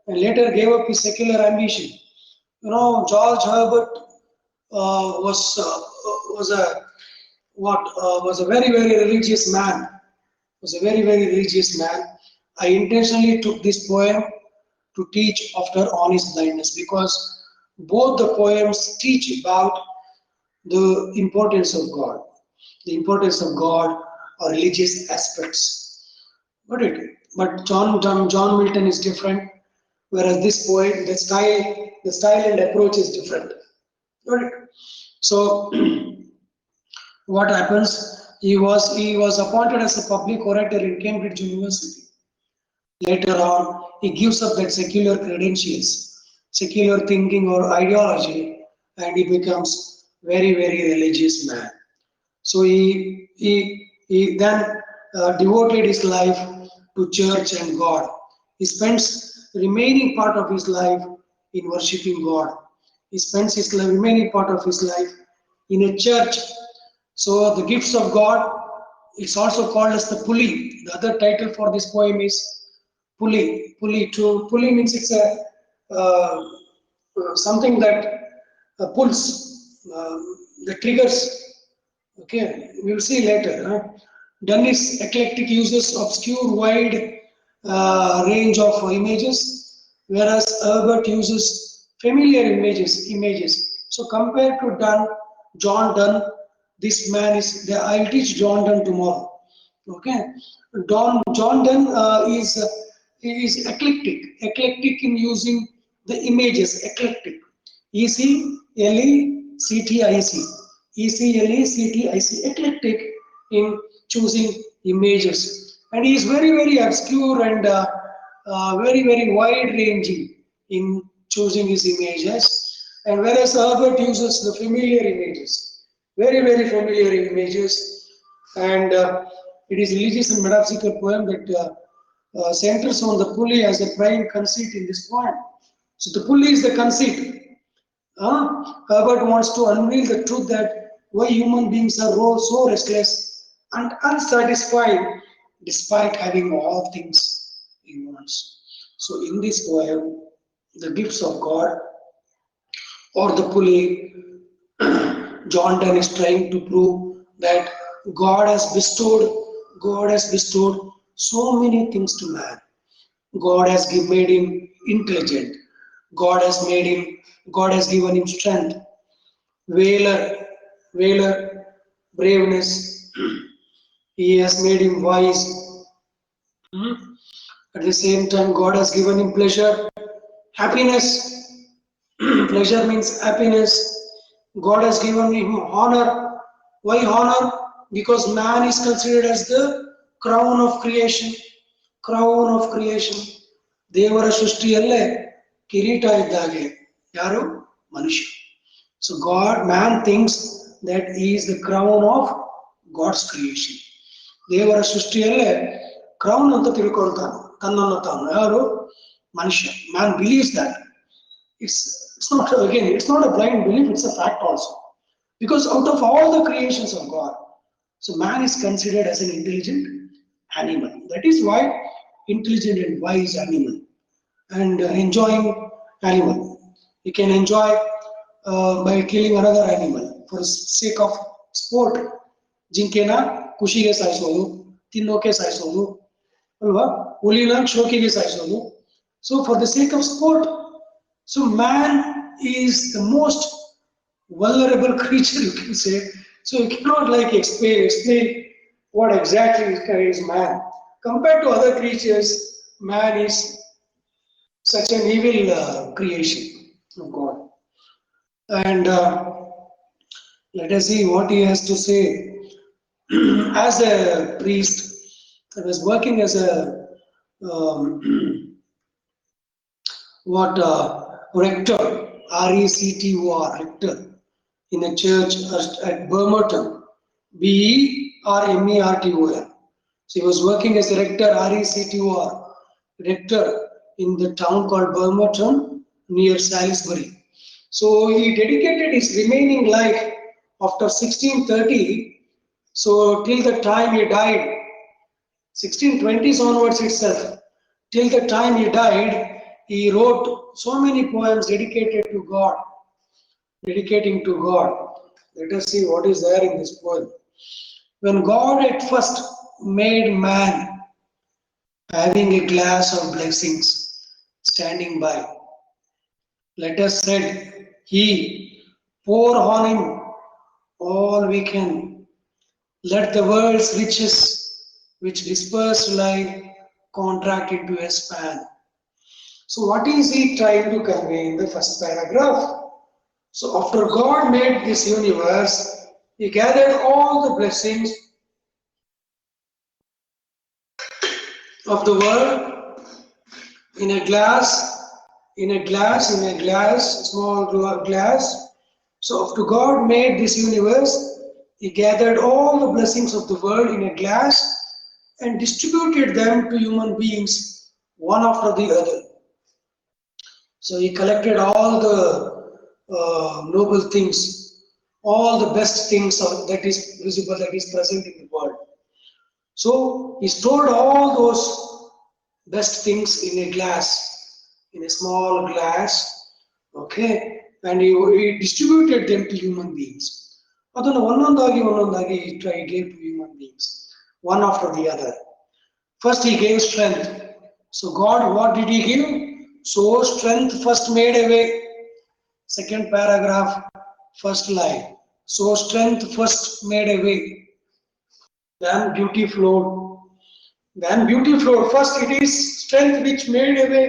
and later gave up his secular ambition. You know, George Herbert was a very, very religious man. Was a very, very religious man. I intentionally took this poem to teach after On His Blindness because both the poems teach about the importance of God, or religious aspects. But John Milton is different, whereas this poem, the style and approach is different. Got it? So what happens? He was appointed as a public orator in Cambridge University. Later on, he gives up that secular credentials, secular thinking or ideology, and he becomes very, very religious man. So he then devoted his life to church and God. He spends the remaining part of his life in worshipping God. He spends his remaining part of his life in a church. So the gifts of God, it's also called as the pulley. The other title for this poem is pulley. Pulley means it's a something that pulls, the triggers. Okay, we will see later. Dunni's eclectic uses obscure, wide range of images, whereas Herbert uses familiar images. So compared to John Donne, this man is. I'll teach John Donne tomorrow. Okay, John Donne is eclectic in using the images. Eclectic, E-C-L-E-C-T-I-C, eclectic in choosing images, and he is very, very obscure and very, very wide-ranging in choosing his images. And whereas Herbert uses the familiar images, very, very familiar images, and it is religious and metaphysical poem that centers on the pulley as a prime conceit in this poem. So the pulley is the conceit. Herbert wants to unveil the truth that why human beings are so restless and unsatisfied despite having all things he wants. So in this poem, the gifts of God or the pulley, John Donne is trying to prove that God has bestowed so many things to man. God has made him intelligent. God has given him strength, valor, braveness. He has made him wise. At the same time, God has given him pleasure, happiness. Pleasure means happiness. God has given him honor. Why honor? Because man is considered as the crown of creation. ದೇವರ ಸೃಷ್ಟಿಯಲ್ಲೇ ಕಿರೀಟ ಇದ್ದಾಗೆ ಯಾರು? ಮನುಷ್ಯ. So man thinks that he is the crown of God's creation. ದೇವರ ಸೃಷ್ಟಿಯಲ್ಲೇ crown ಅಂತ ತಿಳ್ಕೊಳ್ತಾನೆ ತನ್ನನ್ನು ತಾನು. ಯಾರು? ಮನುಷ್ಯ. Man believes that. It's not a blind belief, it's a fact also. Because out of all the creations of God, so man is considered as an intelligent animal. That is why intelligent and wise animal and enjoying animal. You can enjoy by killing another animal for sake of sport. ಜಿಂಕೆನ ಖುಷಿಗೆ ಸಾಯಿಸೋದು, ತಿನ್ನೋಕೆ ಸಾಯಿಸೋದು ಅಲ್ವಾ? ಹುಲಿನ ಶೋಕಿಗೆ ಸಾಯಿಸೋದು. So for the sake of sport, So man is the most vulnerable creature, you can say. So you cannot like explain what exactly is man. Compared to other creatures, man is such an evil creation of God. And let us see what he has to say. As a priest, I was working as a um, what rector, RECTOR, rector in a church at Bermerton, BERMERTON. So he was working as a rector, RECTOR, rector in the town called Bermerton near Salisbury. So he dedicated his remaining life after 1630. So till the time he died, 1620s onwards itself, till the time he died, he wrote so many poems dedicating to God. Let us see what is there in this poem. When God at first made man, having a glass of blessings standing by, let us said, He pour on him all we can. Let the world's riches, which dispersed lie, contract into a span. So what is he trying to convey in the first paragraph? So after God made this universe, he gathered all the blessings of the world in a glass, small glass. So after God made this universe, he gathered all the blessings of the world in a glass and distributed them to human beings one after the other. So he collected all the noble things, all the best things that is visible, that is present in the world. So he stored all those best things in a glass, in a small glass, okay, and he distributed them to human beings. ಅದನ್ನು ಒಂದೊಂದಾಗಿ he gave to human beings, one after the other. First he gave strength. So God, what did he give? So strength first made a way. Second paragraph, first line. So strength first made a way. Then beauty flowed. Then beauty flowed. First it is strength which made a way.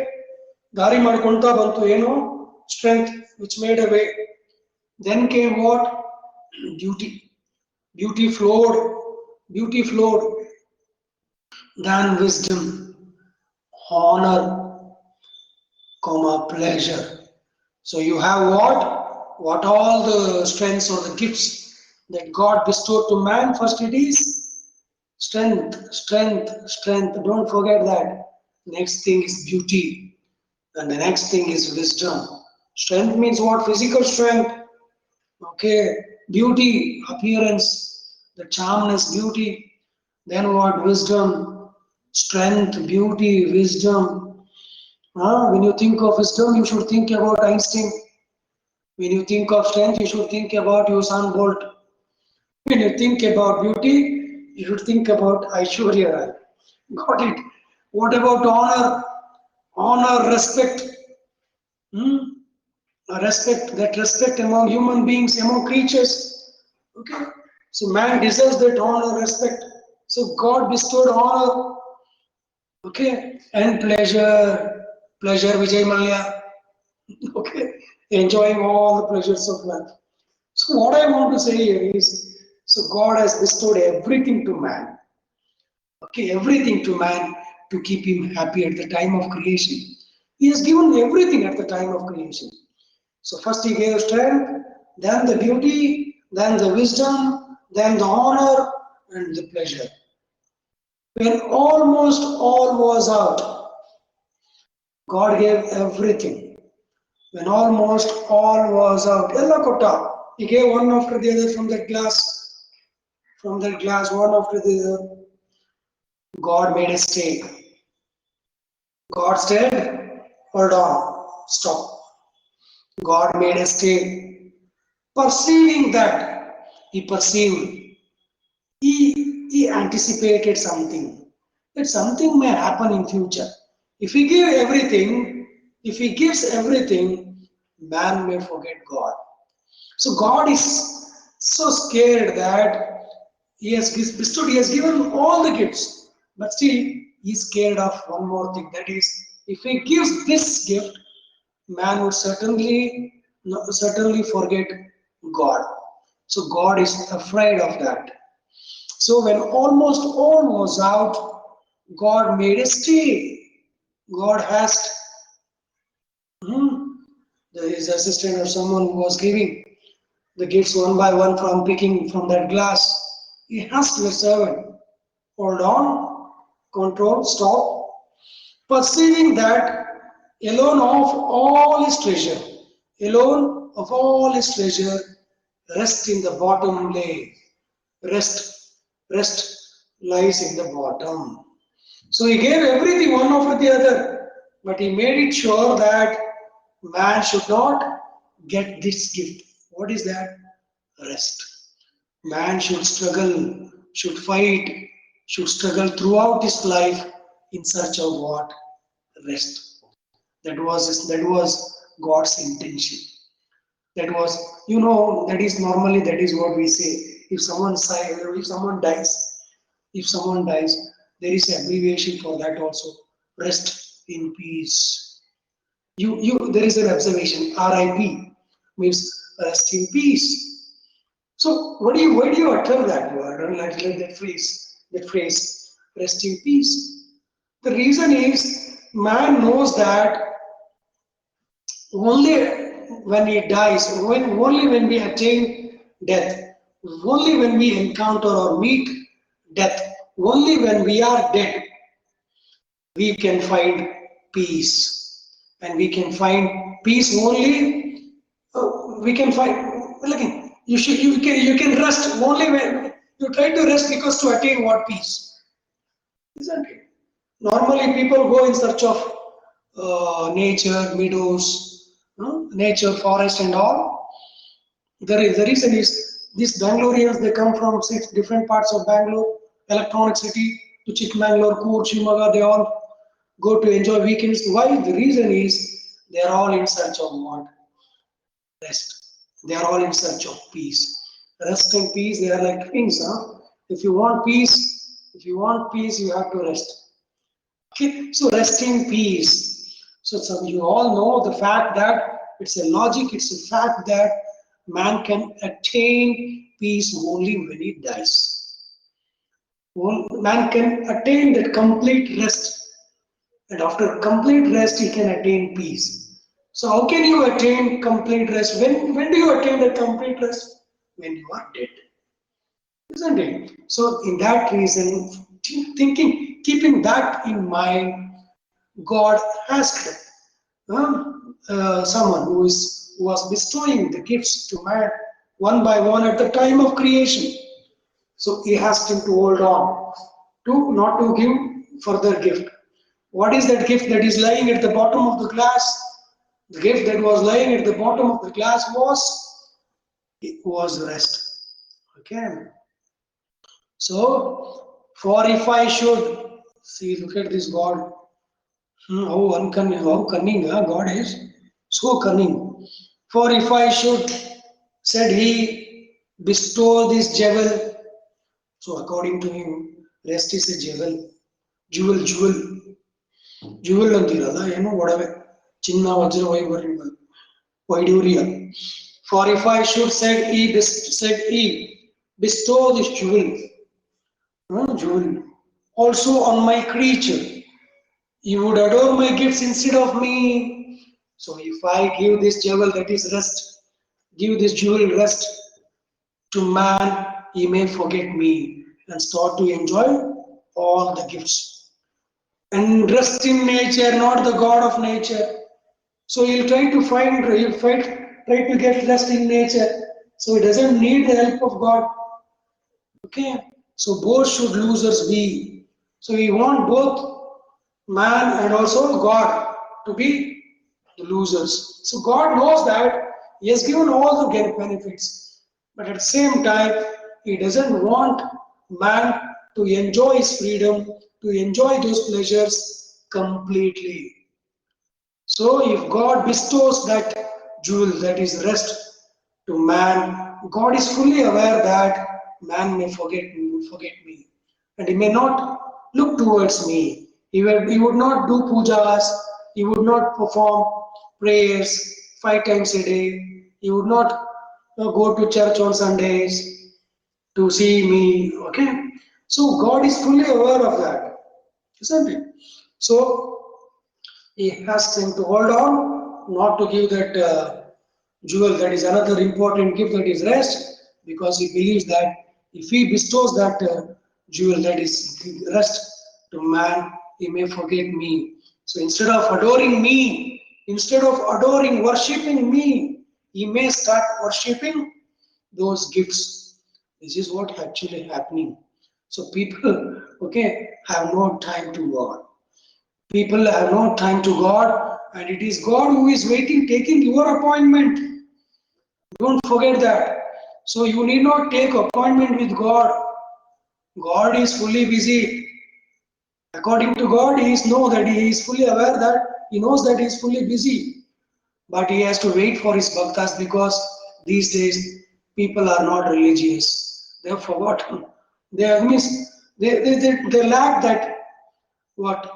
ದಾರಿ ಮಾಡ್ಕೊಂತ ಬಂತು ಏನು? Strength which made a way. Then came what? Beauty. Beauty flowed. Beauty flowed. Then wisdom, honor, comma, pleasure. So you have what? What all the strengths or the gifts that God bestowed to man. First it is strength, strength, strength. Don't forget that. Next thing is beauty. And the next thing is wisdom. Strength means what? Physical strength. Okay. Beauty, appearance, the charmness, beauty. Then what? Wisdom, strength, beauty, wisdom. When you think of wisdom, you should think about Einstein. When you think of strength, you should think about Usain Bolt. When you think about beauty, you should think about Aishwarya Rai. Got it? What about honor? Honor, respect. Respect among human beings, among creatures. Okay? So man deserves that honor, respect. So God bestowed honor. Okay? And pleasure, Vijay Mallya. Okay? Enjoying all the pleasures of life. So what I want to say here is, so God has bestowed everything to man. Okay, everything to man to keep him happy at the time of creation. He has given everything at the time of creation. So first he gave strength, then the beauty, then the wisdom, then the honor and the pleasure. When almost all was out, God gave everything. When almost all was out, Ella Kotta, he gave one after the other from that glass, one after the other. God made a stake. God said, hold on, stop. God made a stake. Perceiving that, he perceived, he anticipated something, that something may happen in future. If he gives everything, man may forget God. So God is so scared that he has bestowed, he has given all the gifts, but still he is scared of one more thing. That is, if he gives this gift, man would certainly forget God. So God is afraid of that. So when almost all was out, God made a stay. God asked his assistant or someone who was giving the gifts one by one from picking from that glass. He asked the servant, hold on, control, stop. Perceiving that alone of all his treasure, alone of all his treasure, rest in the bottom lay. Rest, rest lies in the bottom. So he gave everything one after the other, but he made it sure that man should not get this gift. What is that? Rest. Man should struggle, should fight, should struggle throughout his life in search of what? Rest. That was God's intention. That was, that is what we say. If someone dies, there is abbreviation for that also. Rest in peace. There is an observation. RIP means rest in peace. So why do you utter that word? Like that phrase. That phrase, rest in peace. The reason is man knows that only when he dies, only when we attain death, only when we encounter or meet death, only when we are dead, we can find peace. And we can find peace only, we can find, look, you can rest only when you try to rest because to attain what peace, isn't it? Normally people go in search of nature, meadows, nature, forest and all. The reason is these Bangaloreans, they come from 6 different parts of Bangalore, electronic city, to Chikmagalur, Coorg, Shimaga, they all go to enjoy weekends. Why? The reason is they are all in search of what? Rest. They are all in search of peace. Rest and peace, they are like twins. If you want peace, you have to rest. Okay, so rest in peace. So you all know the fact that it's a logic, it's a fact that man can attain peace only when he dies. Man can attain that complete rest, and after complete rest, he can attain peace. So how can you attain complete rest? When do you attain that complete rest? When you are dead, isn't it? So in that reason, keeping that in mind, God asked someone who was bestowing the gifts to man one by one at the time of creation. So he asked him to hold on, to not to give further gift. What is that gift that is lying at the bottom of the glass? The gift that was lying at the bottom of the glass was rest. Okay. So, for if I should see, look at this God. How uncanny, how cunning God is. So cunning. For if I should, said he, bestow this jewel. So according to him, rest is a jewel. Jewel. Jewel ಅಂತೀರಲ್ಲ ಏನು ಒಡವೆ ಚಿನ್ನ ವಜ್ರ ವೈಡೂರ್ಯ. For if I should, said he, bestow this jewel also on my creature, you would adore my gifts instead of me. So if I give this jewel, that is rest, give this jewel rest to man, he may forget me and start to enjoy all the gifts. And rest in nature, not the God of nature. So he'll try to get rest in nature. So he doesn't need the help of God. Okay. So both should losers be. So we want both man and also God to be the losers. So God knows that he has given all the benefits, but at the same time, he doesn't want man to enjoy his freedom, to enjoy those pleasures completely. So if God bestows that jewel, that is rest to man. God is fully aware that man may forget me, and he may not look towards me. He would not do pujas, he would not perform prayers 5 times a day, he would not go to church on Sundays to see me. Okay, so God is fully aware of that, isn't it? So he asks him to hold on, not to give that jewel. That is another important gift, that is rest, because he believes that if he bestows that jewel, that is rest to man, he may forget me. So instead of adoring me, instead of adoring, worshipping me, he may start worshipping those gifts. This is what actually happening. So people, okay, have no time to God. People have no time to God, and it is God who is waiting, taking your appointment. Don't forget that. So you need not take appointment with God. God is fully busy. According to God, he is know that he is fully aware that he knows that he is fully busy. But he has to wait for his bhaktas, because these days people are not religious. They have forgotten. They miss. They lack that what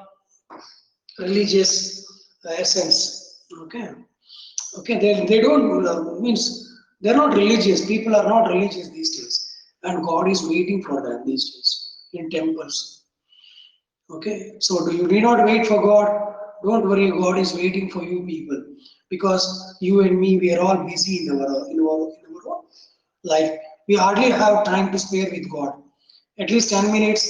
religious essence. Okay. Okay, they don't means they're not religious. People are not religious these days, and God is waiting for them these days in temples. Okay, so do you need not wait for God? Don't worry, God is waiting for you people, because you and me, we are all busy in our life. We hardly have time to spare with God. At least 10 minutes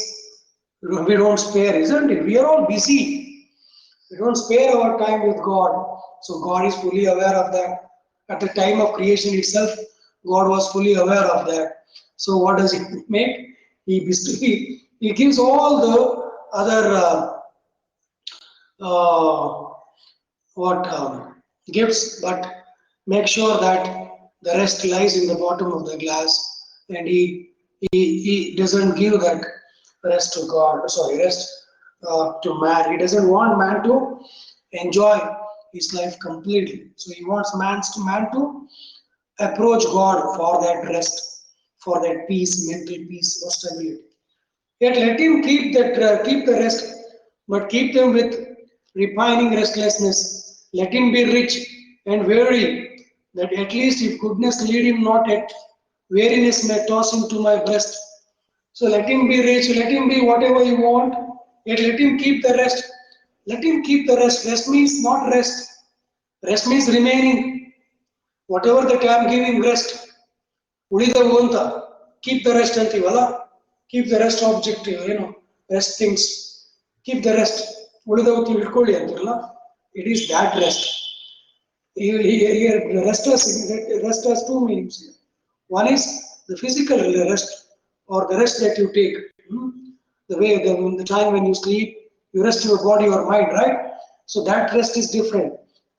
we don't spare, isn't it? We are all busy. We don't spare our time with God. So God is fully aware of that. At the time of creation itself, God was fully aware of that. So what does He make? He gives all the other uh, what gifts, but make sure that the rest lies in the bottom of the glass, and he doesn't give that rest to God. Sorry, rest to man. He doesn't want man to enjoy his life completely. So he wants man to approach God for that rest, for that peace, mental peace or stability. Yet let him keep the rest, but keep them with repining restlessness. Let him be rich and weary, that at least if goodness lead him not, yet weariness may toss him to my breast. So let him be rich, let him be whatever you want, yet let him keep the rest. Let him keep the rest. Rest means not rest. Rest means remaining. Whatever that I am giving rest, ಉಳಿದವು ಅಂತ, keep the rest ಅಂತೀವಲ್ಲ, keep the rest objective, rest things, keep the rest, ಉಳಿದವು ಇಟ್ಕೊಳ್ಳಿ ಅಂತಿರಲ್ಲ, it is that rest. Here rest has two meanings here. One is the physical rest, or the rest that you take. The time when you sleep, you rest your body or mind, right? So that rest is different.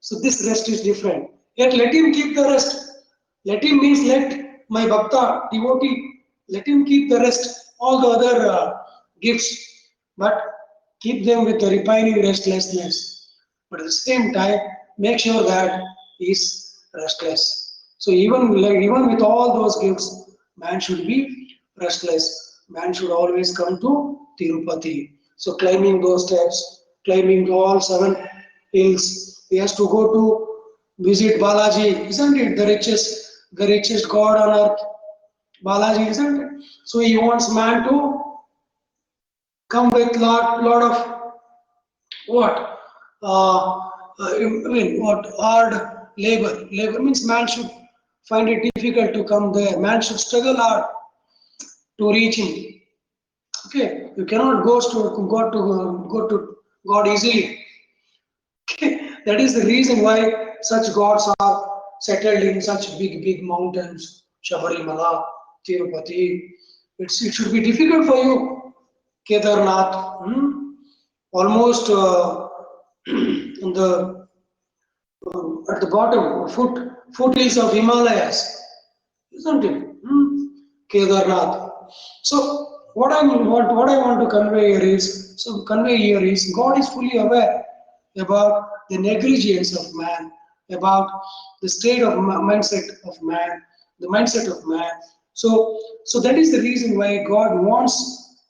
So this rest is different. Yet let him keep the rest. Let him means let my bhakta, devotee, let him keep the rest, all the other gifts, but keep them with the repining restlessness. But at the same time, make sure that he is restless. So even with all those gifts, man should be restless. Man should always come to Tirupati. So climbing those steps, climbing all 7 hills, he has to go to visit Balaji, isn't it? The richest God on earth, Balaji, isn't it? So he wants man to come with lot of what? What hard labor. Labor means man should find it difficult to come there. Man should struggle hard to reach him. Okay, you cannot go to God easily. Okay, that is the reason why such gods are settled in such big mountains, Shabarimala, Tirupati. It should be difficult for you, Kedarnath. Almost in the at the bottom, foothills of Himalayas, isn't it? Kedarnath. So what I want to convey here is God is fully aware about the negligence of man about the state of mindset of man, the mindset of man. So that is the reason why God wants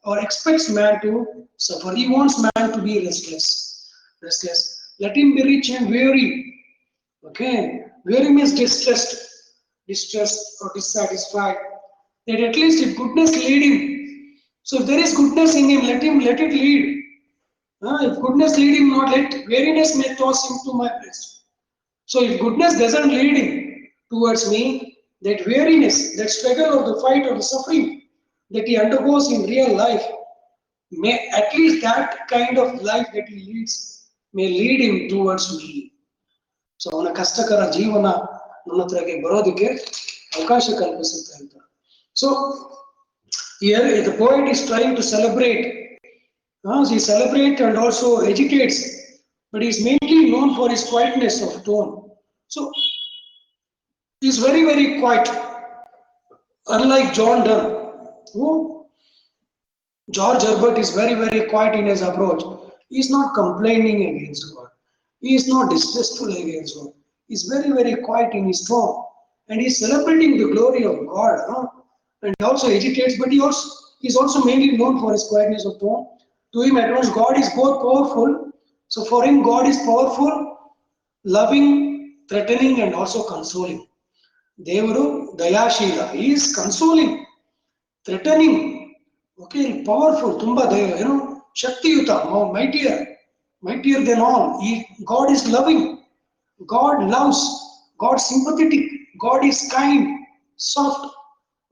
or expects man to suffer. He wants man to be restless. Restless. Let him be rich and weary. Okay. Weary means distressed or dissatisfied. That at least if goodness lead him. So if there is goodness in him, let it lead. If goodness lead him not, let weariness may toss him to my breast. So if goodness doesn't lead him towards me, that weariness, that struggle or the fight or the suffering that he undergoes in real life, may at least that kind of life that he leads may lead him towards me. So ಅವನ ಕಷ್ಟಕರ ಜೀವನ ನನ್ನ ಹತ್ರಗೆ ಬರೋದಕ್ಕೆ ಅವಕಾಶ ಕಲ್ಪಿಸುತ್ತೆ ಅಂತ. So here the poet is trying to celebrate. He celebrates and also educates, but he is mainly known for his quietness of tone. So he is very, very quiet, unlike John Donne, who George Herbert is very, very quiet in his approach. He is not complaining against God. He is not distressful against God. He is very, very quiet in his tone. And he is celebrating the glory of God. And he also educates, but he is also mainly known for his quietness of tone. To him, at once, God is both powerful. So for him, God is powerful, loving, threatening, and also consoling. Devaru Dayashila. He is consoling, threatening, okay, powerful, Tumba Daya, Shaktiyuta, mightier than all. God is loving. God loves. God is sympathetic. God is kind, soft.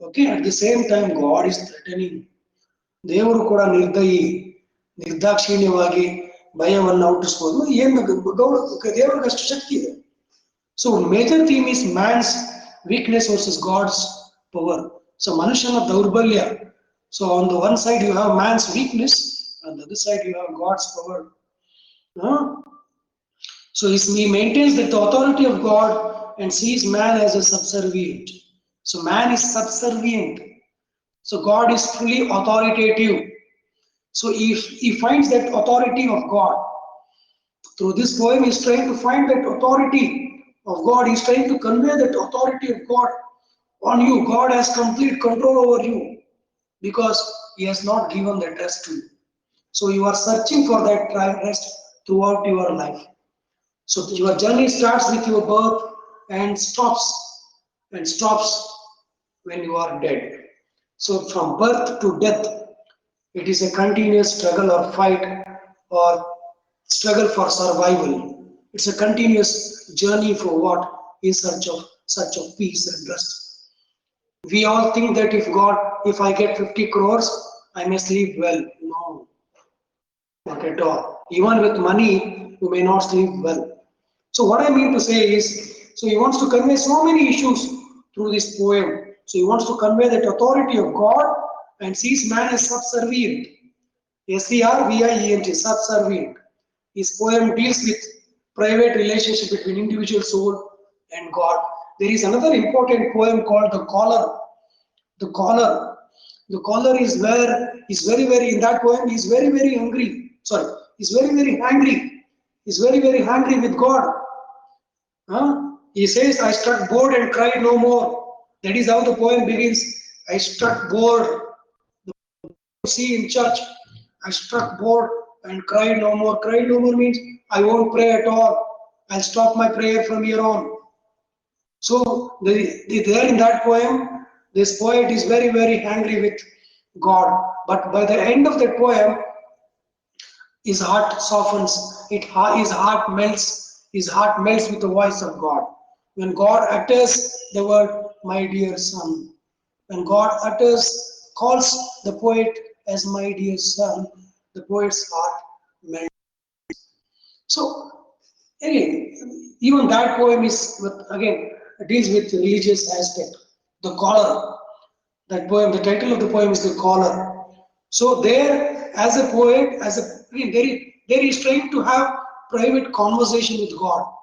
Okay, at the same time, God is threatening. ದೇವರು ಕೂಡ ನಿರ್ದಯಿ, ನಿರ್ದಾಕ್ಷಿಣ್ಯವಾಗಿ ಭಯವನ್ನು ಹುಟ್ಟಿಸ್ಬೋದು. ಏನು ದೇವರಿಗೆ ಅಷ್ಟು ಶಕ್ತಿ ಇದೆ. So major theme is man's weakness versus God's power. So ಮನುಷ್ಯನ ದೌರ್ಬಲ್ಯ. So on the one side you have man's weakness, on the other side you have God's power. So he maintains that the authority of God and sees man as a subservient. So man is subservient. So God is fully authoritative. So if he finds that authority of God, through this poem he is trying to find that authority of God. He is trying to convey that authority of God on you. God has complete control over you because he has not given that rest to you. So you are searching for that rest throughout your life. So your journey starts with your birth and stops when you are dead. So from birth to death, it is a continuous struggle or fight or struggle for survival. It's a continuous journey for what? In search of peace and rest. We all think that if I get 50 crores, I may sleep well. No, not at all. Even with money, you may not sleep well. So what I mean to say is, so he wants to convey so many issues through this poem. So he wants to convey that authority of God and sees man as subservient. SERVIENT, subservient. His poem deals with private relationship between individual soul and God. There is another important poem called The Caller. The Caller. The Caller is where he's very, very, in that poem, he's very, very hungry. Sorry, he's very, very angry. He's very, very angry with God. He says, I struck bored and cried no more. That is how the poem begins. I struck bored. The see in church, I struck bored and cried no more. Cried no more means I won't pray at all. I'll stop my prayer from here on. So there in that poem, this poet is very, very angry with God. But by the end of that poem, his heart softens. His heart melts. His heart melts with the voice of God. When God utters the word, my dear son. When God calls the poet as my dear son, the poet's heart melts. So, again, even that poem deals with the religious aspect. The Caller. That poem, the title of the poem is The Caller. So there, as a poet, there he is trying to have private conversation with God.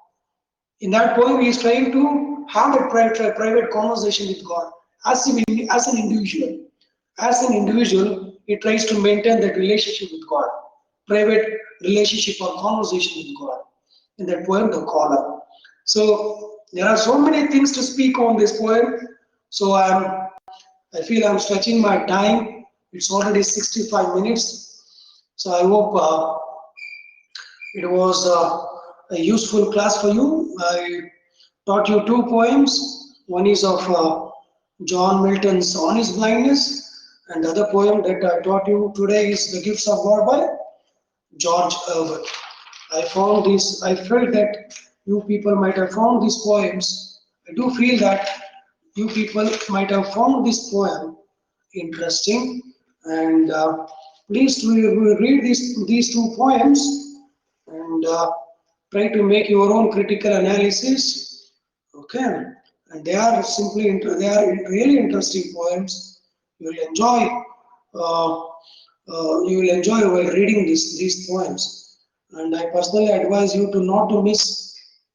In that poem, he is trying to have that private conversation with God as an individual. As an individual, he tries to maintain that relationship with God, private relationship or conversation with God. In that poem, The Caller. So there are so many things to speak on this poem. So I feel I'm stretching my time. It's already 65 minutes. So I hope it was a useful class for you. I taught you two poems. One is of John Milton's On His Blindness, and the other poem that I taught you today is The Gifts of God by George Herbert. I felt that you people might have found these poems. I do feel that you people might have found this poem interesting, and please read these two poems and try to make your own critical analysis. Okay, and they are really interesting poems. You will enjoy uh, you will enjoy while reading these poems. And I personally advise you to not to miss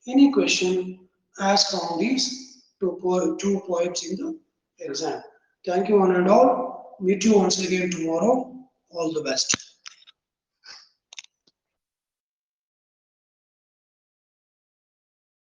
any question asked on these two poems in the exam. Thank you one and all. Meet you once again tomorrow. All the best.